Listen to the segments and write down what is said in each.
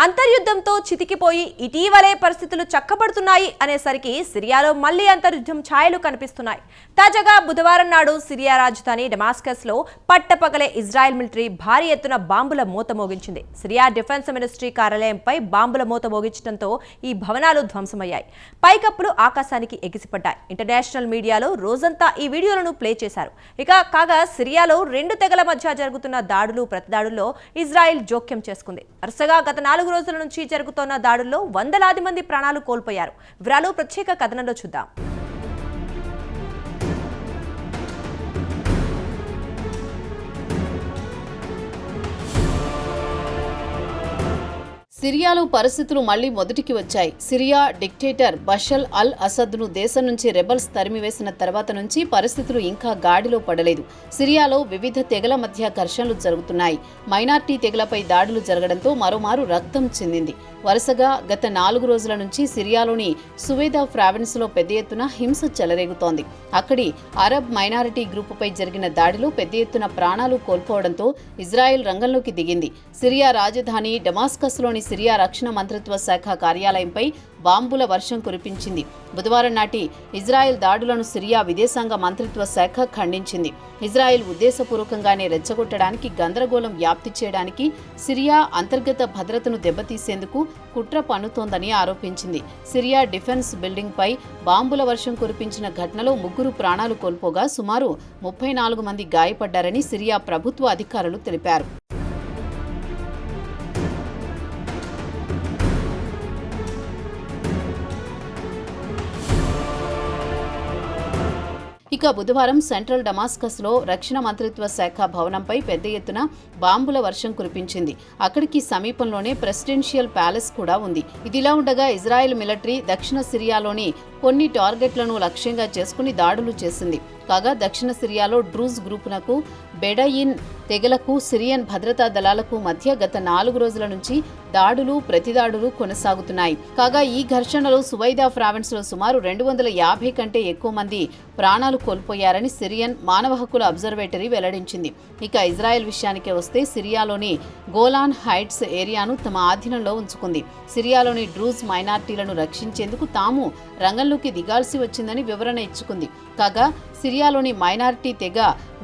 అంతర్యుద్ధంతో చితికిపోయి ఇటీవలే పరిస్థితులు చక్కబడుతున్నాయి అనేసరికి సిరియాలో మళ్లీ అంతర్యుద్ధం ఛాయలు కనిపిస్తున్నాయి. తాజాగా బుధవారం నాడు సిరియా రాజధాని డమాస్కస్లో పట్టపగలే ఇజ్రాయెల్ మిలిటరీ భారీ ఎత్తున బాంబుల మోత మోగించింది. సిరియా డిఫెన్స్ మినిస్ట్రీ కార్యాలయంపై బాంబుల మోత మోగించడంతో ఈ భవనాలు ధ్వంసమయ్యాయి. పైకప్పులు ఆకాశానికి ఎగిసిపడ్డాయి. ఇంటర్నేషనల్ మీడియాలో రోజంతా ఈ వీడియోలను ప్లే చేశారు. కాగా సిరియాలో రెండు తెగల మధ్య జరుగుతున్న దాడులు ప్రతిదాడుల్లో ఇజ్రాయెల్ జోక్యం చేసుకుంది. వరుసగా గత 4 రోజుల నుంచి జరుగుతున్న దాడుల్లో వందలాది మంది ప్రాణాలు కోల్పోయారు. వివరాలు ప్రత్యేక కథనంలో చూద్దాం. సిరియాలో పరిస్థితులు మళ్లీ మొదటికి వచ్చాయి. సిరియా డిక్టేటర్ బషర్ అల్ అసద్ను దేశం నుంచి రెబల్స్ తరిమివేసిన తర్వాత నుంచి పరిస్థితులు ఇంకా గాడిలో పడలేదు. సిరియాలో వివిధ తెగల మధ్య ఘర్షణలు జరుగుతున్నాయి. మైనార్టీ తెగలపై దాడులు జరగడంతో మరోమారు రక్తం చెందింది. వరుసగా గత 4 రోజుల నుంచి సిరియాలోని సువేదా ప్రావిన్స్లో పెద్ద ఎత్తున హింస చెలరేగుతోంది. అక్కడి అరబ్ మైనారిటీ గ్రూపుపై జరిగిన దాడిలో పెద్ద ఎత్తున ప్రాణాలు కోల్పోవడంతో ఇజ్రాయెల్ రంగంలోకి దిగింది. సిరియా రాజధాని డమాస్కస్లోని సిరియా రక్షణ మంత్రిత్వ శాఖ కార్యాలయంపై బాంబుల వర్షం కురిపించింది. బుధవారం నాటి ఇజ్రాయెల్ దాడులను సిరియా విదేశాంగ మంత్రిత్వ శాఖ ఖండించింది. ఇజ్రాయెల్ ఉద్దేశపూర్వకంగానే రెచ్చగొట్టడానికి, గందరగోళం వ్యాప్తి చేయడానికి, సిరియా అంతర్గత భద్రతను దెబ్బతీసేందుకు కుట్ర పన్నుతోందని ఆరోపించింది. సిరియా డిఫెన్స్ బిల్డింగ్పై బాంబుల వర్షం కురిపించిన ఘటనలో 3 ప్రాణాలు కోల్పోగా సుమారు 34 మంది గాయపడ్డారని సిరియా ప్రభుత్వ అధికారులు తెలిపారు. బుధవారం సెంట్రల్ డమాస్కస్లో రక్షణ మంత్రిత్వ శాఖ భవనంపై పెద్ద ఎత్తున బాంబుల వర్షం కురిపించింది. అక్కడికి సమీపంలోనే ప్రెసిడెన్షియల్ ప్యాలెస్ కూడా ఉంది. ఇదిలా ఉండగా ఇజ్రాయెల్ మిలిటరీ దక్షిణ సిరియాలోని కొన్ని టార్గెట్లను లక్ష్యంగా చేసుకుని దాడులు చేసింది. కాగా దక్షిణ సిరియాలో డ్రూజ్ గ్రూపునకు, బెడయిన్ తెగలకు, సిరియన్ భద్రతా దళాలకు మధ్య గత 4 రోజుల నుంచి దాడులు ప్రతిదాడులు కొనసాగుతున్నాయి. కాగా ఈ ఘర్షణలో సువైదా ప్రావిన్స్లో సుమారు 250 కంటే ఎక్కువ మంది ప్రాణాలు కోల్పోయారని సిరియన్ మానవ హక్కుల అబ్జర్వేటరీ వెల్లడించింది. ఇజ్రాయెల్ విషయానికి వస్తే సిరియాలోని గోలాన్ హైట్స్ ఏరియాను తమ ఆధీనంలో ఉంచుకుంది. సిరియాలోని డ్రూజ్ మైనార్టీలను రక్షించేందుకు తాము రంగంలోకి దిగాల్సి వచ్చిందని వివరణ ఇచ్చుకుంది. కాగా సిరియాలోని మైనారిటీ తెగ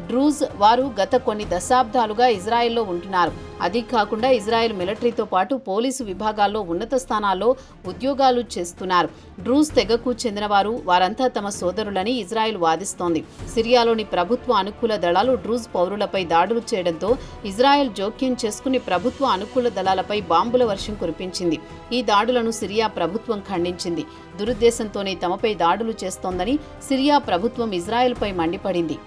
డ్రూజ్ వారు గత కొన్ని దశాబ్దాలుగా ఇజ్రాయెల్లో ఉంటున్నారు. అది కాకుండా ఇజ్రాయెల్ మిలిటరీతో పాటు పోలీసు విభాగాల్లో ఉన్నత స్థానాల్లో ఉద్యోగాలు చేస్తున్నారు. డ్రూజ్ తెగకు చెందినవారు వారంతా తమ సోదరులని ఇజ్రాయెల్ వాదిస్తోంది. సిరియాలోని ప్రభుత్వ అనుకూల దళాలు డ్రూజ్ పౌరులపై దాడులు చేయడంతో ఇజ్రాయెల్ జోక్యం చేసుకుని ప్రభుత్వ అనుకూల దళాలపై బాంబుల వర్షం కురిపించింది. ఈ దాడులను సిరియా ప్రభుత్వం ఖండించింది. దురుద్దేశంతోనే తమపై దాడులు చేస్తోందని సిరియా ప్రభుత్వం ఇజ్రాయెల్పై మండిపడింది.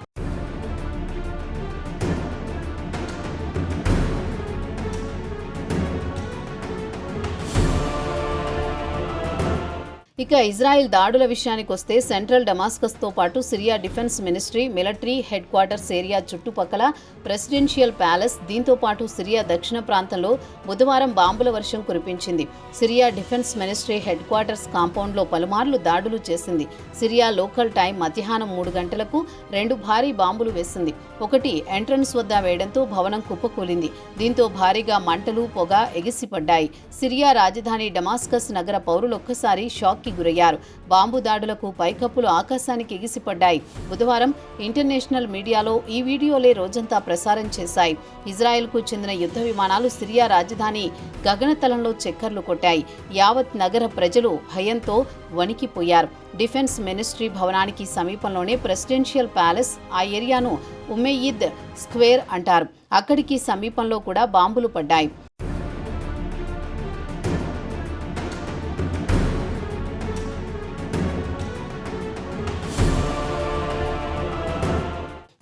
ఇజ్రాయెల్ దాడుల విషయానికి వస్తే సెంట్రల్ డమాస్కస్తో పాటు Syria defence ministry, military headquarters area చుట్టుపక్కల ప్రెసిడెన్షియల్ ప్యాలెస్, దీంతో పాటు సిరియా దక్షిణ ప్రాంతంలో బుధవారం బాంబుల వర్షం కురిపించింది. Syria defence ministry headquarters కాంపౌండ్లో పలుమార్లు దాడులు చేసింది. సిరియా లోకల్ టైం మధ్యాహ్నం 3 గంటలకు 2 భారీ బాంబులు వేసింది. ఒకటి ఎంట్రన్స్ వద్ద వేయడంతో భవనం కుప్పకూలింది. దీంతో భారీగా మంటలు, పొగ ఎగిసిపడ్డాయి. సిరియా రాజధాని డమాస్కస్ నగర పౌరులొక్కసారి షాక్కి గురయ్యారు. బాంబు దాడులకు పైకప్పులు ఆకాశానికి ఎగిసిపడ్డాయి. బుధవారం ఇంటర్నేషనల్ మీడియాలో ఈ వీడియోలే రోజంతా ప్రసారం చేశాయి. ఇజ్రాయెల్కు చెందిన యుద్ధ విమానాలు సిరియా రాజధాని గగనతలంలో చక్కర్లు కొట్టాయి. యావత్ నగర ప్రజలు భయంతో వణికిపోయారు. డిఫెన్స్ మినిస్ట్రీ భవనానికి సమీపంలోనే ప్రెసిడెన్షియల్ ప్యాలెస్, ఆ ఏరియాను ఉమెయిద్ స్క్వేర్ అంటారు. అక్కడికి సమీపంలో కూడా బాంబులు పడ్డాయి.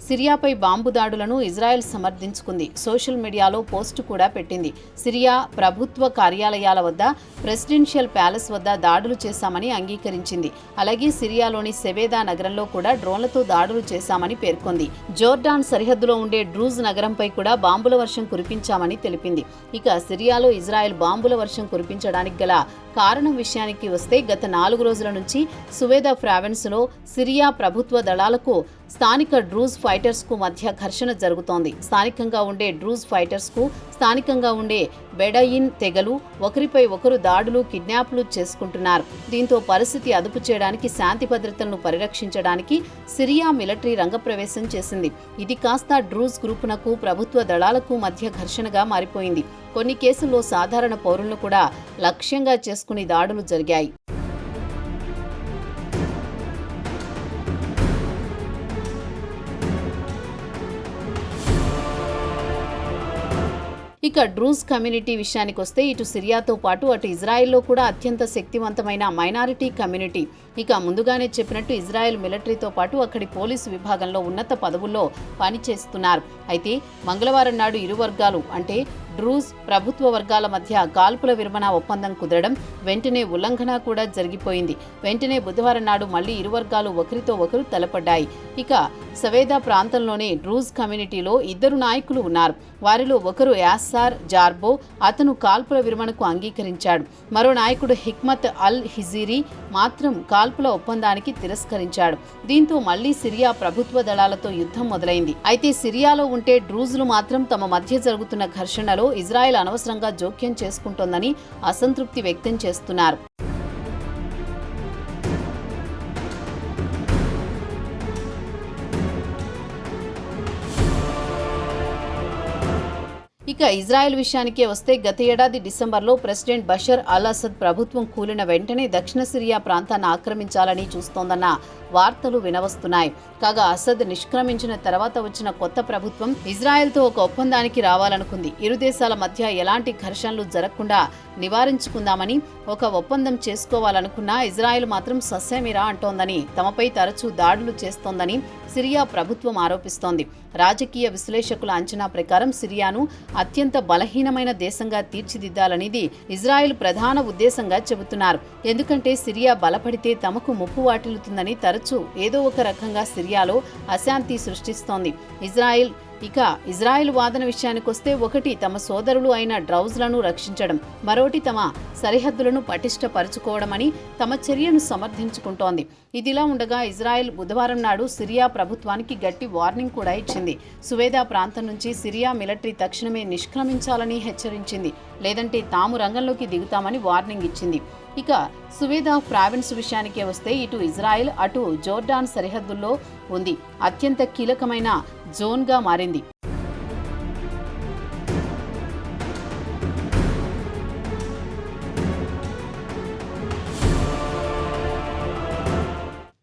సిరియాపై బాంబు దాడులను ఇజ్రాయెల్ సమర్థించుకుంది. సోషల్ మీడియాలో పోస్టు కూడా పెట్టింది. సిరియా ప్రభుత్వ కార్యాలయాల వద్ద, ప్రెసిడెన్షియల్ ప్యాలెస్ వద్ద దాడులు చేశామని అంగీకరించింది. అలాగే సిరియాలోని సెవేదా నగరంలో కూడా డ్రోన్లతో దాడులు చేశామని పేర్కొంది. జోర్డాన్ సరిహద్దులో ఉండే డ్రూజ్ నగరంపై కూడా బాంబుల వర్షం కురిపించామని తెలిపింది. సిరియాలో ఇజ్రాయెల్ బాంబుల వర్షం కురిపించడానికి గల కారణం విషయానికి వస్తే గత 4 రోజుల నుంచి సువేదా ప్రావిన్స్లో సిరియా ప్రభుత్వ దళాలకు స్థానిక డ్రూజ్ ఫైటర్స్ కు మధ్య ఘర్షణ జరుగుతోంది. స్థానికంగా ఉండే డ్రూజ్ ఫైటర్స్ కు స్థానికంగా ఉండే బెడయిన్ తెగలు ఒకరిపై ఒకరు దాడులు, కిడ్నాప్లు చేసుకుంటున్నారు. దీంతో పరిస్థితి అదుపు చేయడానికి, శాంతి భద్రతలను పరిరక్షించడానికి సిరియా మిలిటరీ రంగప్రవేశం చేసింది. ఇది కాస్త డ్రూజ్ గ్రూపునకు, ప్రభుత్వ దళాలకు మధ్య ఘర్షణగా మారిపోయింది. కొన్ని కేసుల్లో సాధారణ పౌరులను కూడా లక్ష్యంగా చేసుకుని దాడులు జరిగాయి. ఇక డ్రూజ్ కమ్యూనిటీ విషయానికి వస్తే ఇటు సిరియాతో పాటు అటు ఇజ్రాయెల్లో కూడా అత్యంత శక్తివంతమైన మైనారిటీ కమ్యూనిటీ. ఇక ముందుగానే చెప్పినట్టు ఇజ్రాయెల్ మిలిటరీతో పాటు అక్కడి పోలీసు విభాగంలో ఉన్నత పదవుల్లో పనిచేస్తున్నారు. అయితే మంగళవారం నాడు ఇరు వర్గాలు అంటే డ్రూజ్ ప్రభుత్వ వర్గాల మధ్య కాల్పుల విరమణ ఒప్పందం కుదరడం, వెంటనే ఉల్లంఘన కూడా జరిగిపోయింది. వెంటనే బుధవారం నాడు మళ్లీ ఇరు వర్గాలు ఒకరితో ఒకరు తలపడ్డాయి. ఇక సవేదా ప్రాంతంలోనే డ్రూజ్ కమ్యూనిటీలో ఇద్దరు నాయకులు ఉన్నారు. వారిలో ఒకరు యాస్సార్ జార్బో, అతను కాల్పుల విరమణకు అంగీకరించాడు. మరో నాయకుడు హిక్మత్ అల్ హిజీరీ మాత్రం కాల్పుల ఒప్పందానికి తిరస్కరించాడు. దీంతో మళ్లీ సిరియా ప్రభుత్వ దళాలతో యుద్ధం మొదలైంది. అయితే సిరియాలో ఉంటే డ్రూజులు మాత్రం తమ మధ్య జరుగుతున్న ఘర్షణలో ఇజ్రాయెల్ అనవసరంగా జోక్యం చేసుకుంటోందని అసంతృప్తి వ్యక్తం చేస్తున్నారు. ఇక ఇజ్రాయెల్ విషయానికే వస్తే గత ఏడాది డిసెంబర్లో ప్రెసిడెంట్ బషర్ అల్ అసద్ ప్రభుత్వం కూలిన వెంటనే దక్షిణ సిరియా ప్రాంతాన్ని ఆక్రమించాలని చూస్తోందన్న వార్తలు వినవస్తున్నాయి. కాగా అసద్ నిష్క్రమించిన తర్వాత వచ్చిన కొత్త ప్రభుత్వం ఇజ్రాయెల్తో ఒక ఒప్పందానికి రావాలనుకుంది. ఇరు దేశాల మధ్య ఎలాంటి ఘర్షణలు జరగకుండా నివారించుకుందామని ఒక ఒప్పందం చేసుకోవాలనుకున్నా ఇజ్రాయెల్ మాత్రం సస్సేమిరా అంటోందని, తమపై తరచూ దాడులు చేస్తోందని సిరియా ప్రభుత్వం ఆరోపిస్తోంది. రాజకీయ విశ్లేషకుల అంచనా ప్రకారం సిరియాను అత్యంత బలహీనమైన దేశంగా తీర్చిదిద్దాలనేది ఇజ్రాయెల్ ప్రధాన ఉద్దేశంగా చెబుతున్నారు. ఎందుకంటే సిరియా బలపడితే తమకు ముప్పు వాటిల్లుతుందని తరచూ ఏదో ఒక రకంగా సిరియాలో అశాంతి సృష్టిస్తోంది ఇజ్రాయెల్ వాదన విషయానికొస్తే ఒకటి తమ సోదరులు అయిన డ్రౌజ్లను రక్షించడం, మరోటి తమ సరిహద్దులను పటిష్టపరుచుకోవడమని తమ చర్యను సమర్థించుకుంటోంది. ఇదిలా ఉండగా ఇజ్రాయెల్ బుధవారం నాడు సిరియా ప్రభుత్వానికి గట్టి వార్నింగ్ కూడా ఇచ్చింది. సువేదా ప్రాంతం నుంచి సిరియా మిలిటరీ తక్షణమే నిష్క్రమించాలని హెచ్చరించింది. లేదంటే తాము రంగంలోకి దిగుతామని వార్నింగ్ ఇచ్చింది. ఇక సువేదా ప్రావిన్స్ విషయానికే వస్తే ఇటు ఇజ్రాయెల్ అటు జోర్డాన్ సరిహద్దుల్లో ఉంది. అత్యంత కీలకమైన జోన్గా మారింది.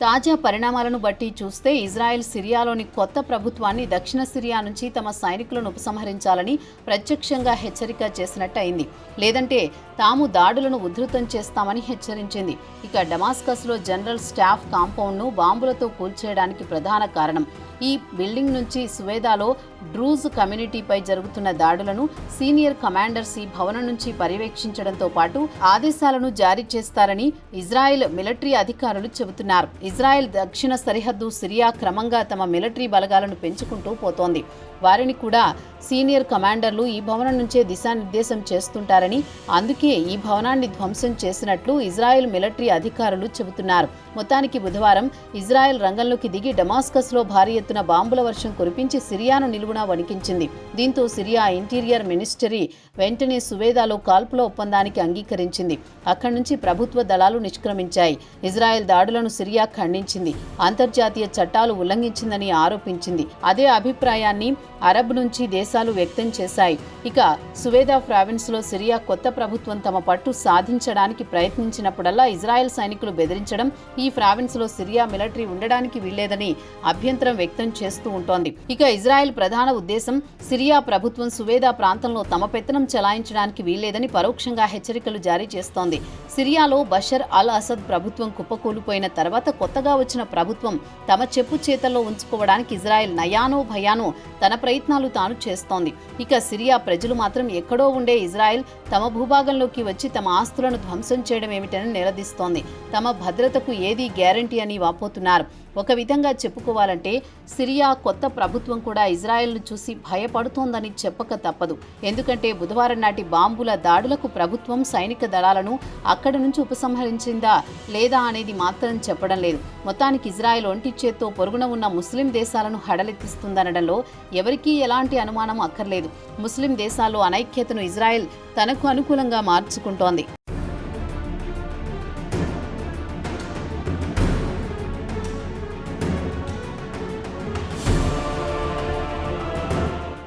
తాజా పరిణామాలను బట్టి చూస్తే ఇజ్రాయెల్ సిరియాలోని కొత్త ప్రభుత్వాన్ని దక్షిణ సిరియా నుంచి తమ సైనికులను ఉపసంహరించాలని ప్రత్యక్షంగా హెచ్చరిక చేసినట్టు అయింది. లేదంటే తాము దాడులను ఉధృతం చేస్తామని హెచ్చరించింది. ఇక డమాస్కస్లో జనరల్ స్టాఫ్ కాంపౌండ్ను బాంబులతో కూల్చేయడానికి ప్రధాన కారణం. ఈ బిల్డింగ్ నుంచి సువేదాలో డ్రూజ్ కమ్యూనిటీపై జరుగుతున్న దాడులను సీనియర్ కమాండర్స్ ఈ భవనం నుంచి పర్యవేక్షించడంతో పాటు ఆదేశాలను జారీ చేస్తారని ఇజ్రాయెల్ మిలిటరీ అధికారులు చెబుతున్నారు. ఇజ్రాయెల్ దక్షిణ సరిహద్దు సిరియా క్రమంగా తమ మిలిటరీ బలగాలను పెంచుకుంటూ పోతోంది. వారిని కూడా సీనియర్ కమాండర్లు ఈ భవనం నుంచే దిశానిర్దేశం చేస్తుంటారని, అందుకే ఈ భవనాన్ని ధ్వంసం చేసినట్లు ఇజ్రాయెల్ మిలిటరీ అధికారులు చెబుతున్నారు. మొత్తానికి బుధవారం ఇజ్రాయెల్ రంగంలోకి దిగి డమాస్కస్లో భారీ ఎత్తున బాంబుల వర్షం కురిపించి సిరియాను నిలువునా వణికించింది. దీంతో సిరియా ఇంటీరియర్ మినిస్టరీ వెంటనే సువేదాలో కాల్పుల ఒప్పందానికి అంగీకరించింది. అక్కడి నుంచి ప్రభుత్వ దళాలు నిష్క్రమించాయి. ఇజ్రాయెల్ దాడులను సిరియా ఖండించింది. అంతర్జాతీయ చట్టాలు ఉల్లంఘించిందని ఆరోపించింది. అదే అభిప్రాయాన్ని అరబ్ నుంచి దేశాలు వ్యక్తం చేశాయి. ఇక సువేదా ప్రావిన్స్లో సిరియా కొత్త ప్రభుత్వం తమ పట్టు సాధించడానికి ప్రయత్నించినప్పుడల్లా ఇజ్రాయెల్ సైనికులు బెదిరించడం, ఈ ప్రావిన్స్లో సిరియా మిలిటరీ ఉండడానికి వీల్లేదని అభ్యంతరం వ్యక్తం చేస్తూ ఉంటోంది. ఇక ఇజ్రాయెల్ ప్రధాన ఉద్దేశం సిరియా ప్రభుత్వం సువేదా ప్రాంతంలో తమ పెత్తనం చెలాయించడానికి వీల్లేదని పరోక్షంగా హెచ్చరికలు జారీ చేస్తోంది. సిరియాలో బషర్ అల్ అసద్ ప్రభుత్వం కుప్పకూలిపోయిన తర్వాత కొత్తగా వచ్చిన ప్రభుత్వం తమ చెప్పు చేతల్లో ఉంచుకోవడానికి ఇజ్రాయెల్ నయానో భయానో తన ప్రయత్నాలు తాను చేస్తోంది. ఇక సిరియా ప్రజలు మాత్రం ఎక్కడో ఉండే ఇజ్రాయెల్ తమ భూభాగంలోకి వచ్చి తమ ఆస్తులను ధ్వంసం చేయడం ఏమిటని నిలదీస్తోంది. తమ భద్రతకు ఏదీ గ్యారంటీ అని వాపోతున్నారు. ఒక విధంగా చెప్పుకోవాలంటే సిరియా కొత్త ప్రభుత్వం కూడా ఇజ్రాయెల్ను చూసి భయపడుతోందని చెప్పక తప్పదు. ఎందుకంటే బుధవారం నాటి బాంబుల దాడులకు ప్రభుత్వం సైనిక దళాలను అక్కడి నుంచి ఉపసంహరించిందా లేదా అనేది మాత్రం చెప్పడం లేదు. మొత్తానికి ఇజ్రాయెల్ ఒంటి చేత్తో పొరుగున ఉన్న ముస్లిం దేశాలను హడలెత్తిస్తుందనడంలో ఎవరికీ ఎలాంటి అనుమానం అక్కర్లేదు. ముస్లిం దేశాల్లో అనైక్యతను ఇజ్రాయెల్ తనకు అనుకూలంగా మార్చుకుంటోంది.